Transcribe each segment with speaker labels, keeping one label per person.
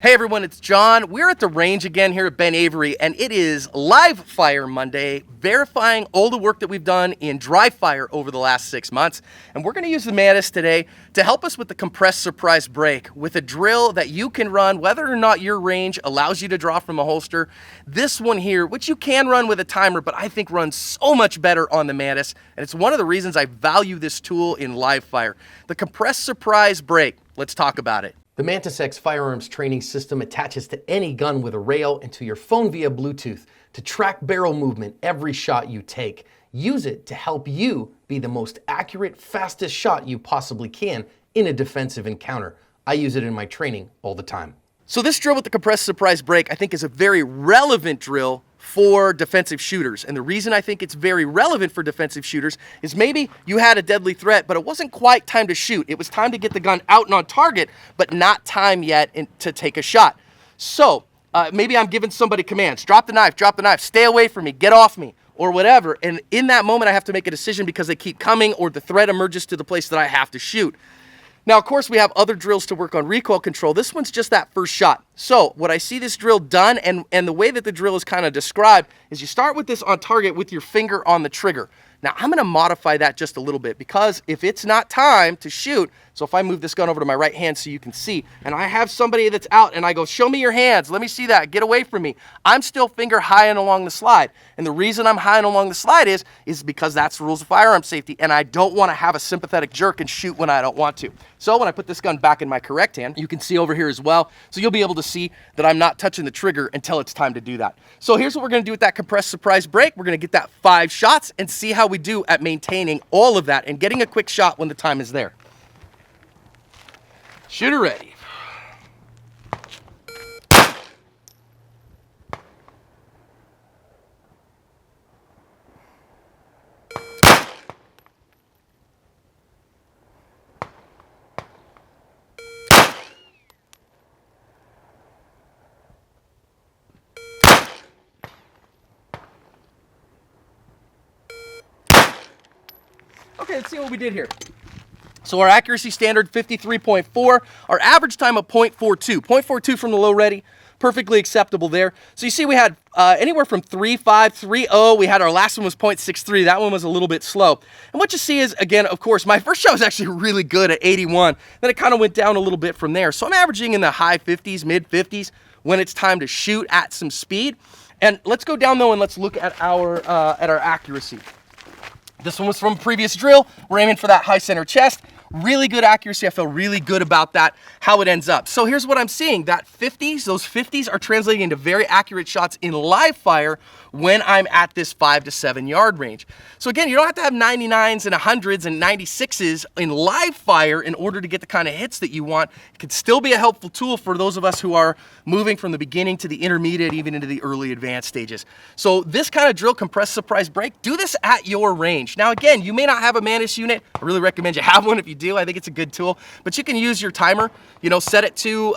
Speaker 1: Hey everyone, it's John. We're at the range again here at Ben Avery, and it is Live Fire Monday, verifying all the work that we've done in dry fire over the last 6 months. And we're going to use the Mantis today to help us with the compressed surprise break with a drill that you can run whether or not your range allows you to draw from a holster. This one here, which you can run with a timer, but I think runs so much better on the Mantis, and it's one of the reasons I value this tool in live fire. The compressed surprise break. Let's talk about it.
Speaker 2: The Mantis X firearms training system attaches to any gun with a rail and to your phone via Bluetooth to track barrel movement every shot you take. Use it to help you be the most accurate, fastest shot you possibly can in a defensive encounter. I use it in my training all the time.
Speaker 1: So this drill with the compressed surprise break, I think, is a very relevant drill for defensive shooters. And the reason I think it's very relevant for defensive shooters is maybe you had a deadly threat, but it wasn't quite time to shoot. It was time to get the gun out and on target, but not time yet to take a shot. So maybe I'm giving somebody commands, drop the knife, stay away from me, get off me, or whatever. And in that moment, I have to make a decision because they keep coming or the threat emerges to the place that I have to shoot. Now, of course, we have other drills to work on recoil control. This one's just that first shot. So what I see this drill done, and the way that the drill is kind of described, is you start with this on target with your finger on the trigger. Now, I'm going to modify that just a little bit because if it's not time to shoot, so if I move this gun over to my right hand so you can see, and I have somebody that's out and I go, show me your hands, let me see that, get away from me. I'm still finger high and along the slide. And the reason I'm high and along the slide is because that's the rules of firearm safety, and I don't want to have a sympathetic jerk and shoot when I don't want to. So when I put this gun back in my correct hand, you can see over here as well, so you'll be able to see that I'm not touching the trigger until it's time to do that. So here's what we're going to do with that compressed surprise break. We're going to get that 5 shots and see how we do at maintaining all of that and getting a quick shot when the time is there. Shooter ready. Okay, let's see what we did here. So our accuracy standard 53.4, our average time of 0.42. 0.42 from the low ready, perfectly acceptable there. So you see we had anywhere from 3.5, 3.0. We had our last one was 0.63. That one was a little bit slow. And what you see is, again, of course, my first shot was actually really good at 81. Then it kind of went down a little bit from there. So I'm averaging in the high 50s, mid 50s when it's time to shoot at some speed. And let's go down though and let's look at our accuracy. This one was from a previous drill. We're aiming for that high center chest. Really good accuracy. I feel really good about that, how it ends up. So here's what I'm seeing. That 50s, those 50s are translating into very accurate shots in live fire when I'm at this 5 to 7 yard range. So again, you don't have to have 99s and 100s and 96s in live fire in order to get the kind of hits that you want. It could still be a helpful tool for those of us who are moving from the beginning to the intermediate, even into the early advanced stages. So this kind of drill, compressed surprise break, do this at your range. Now again, you may not have a Mantis unit. I really recommend you have one if you do. I think it's a good tool, but you can use your timer, set it to,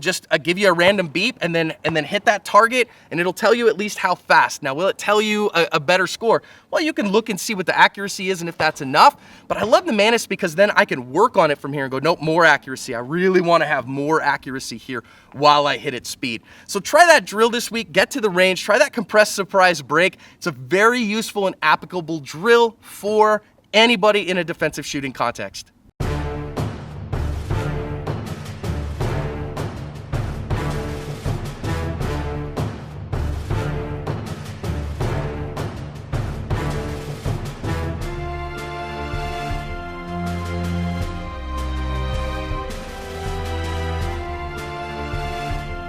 Speaker 1: just give you a random beep and then hit that target and it'll tell you at least how fast. Now, will it tell you a better score? Well, you can look and see what the accuracy is and if that's enough, but I love the Mantis because then I can work on it from here and go, nope, more accuracy. I really want to have more accuracy here while I hit its speed. So try that drill this week, get to the range, try that compressed surprise break. It's a very useful and applicable drill for anybody in a defensive shooting context.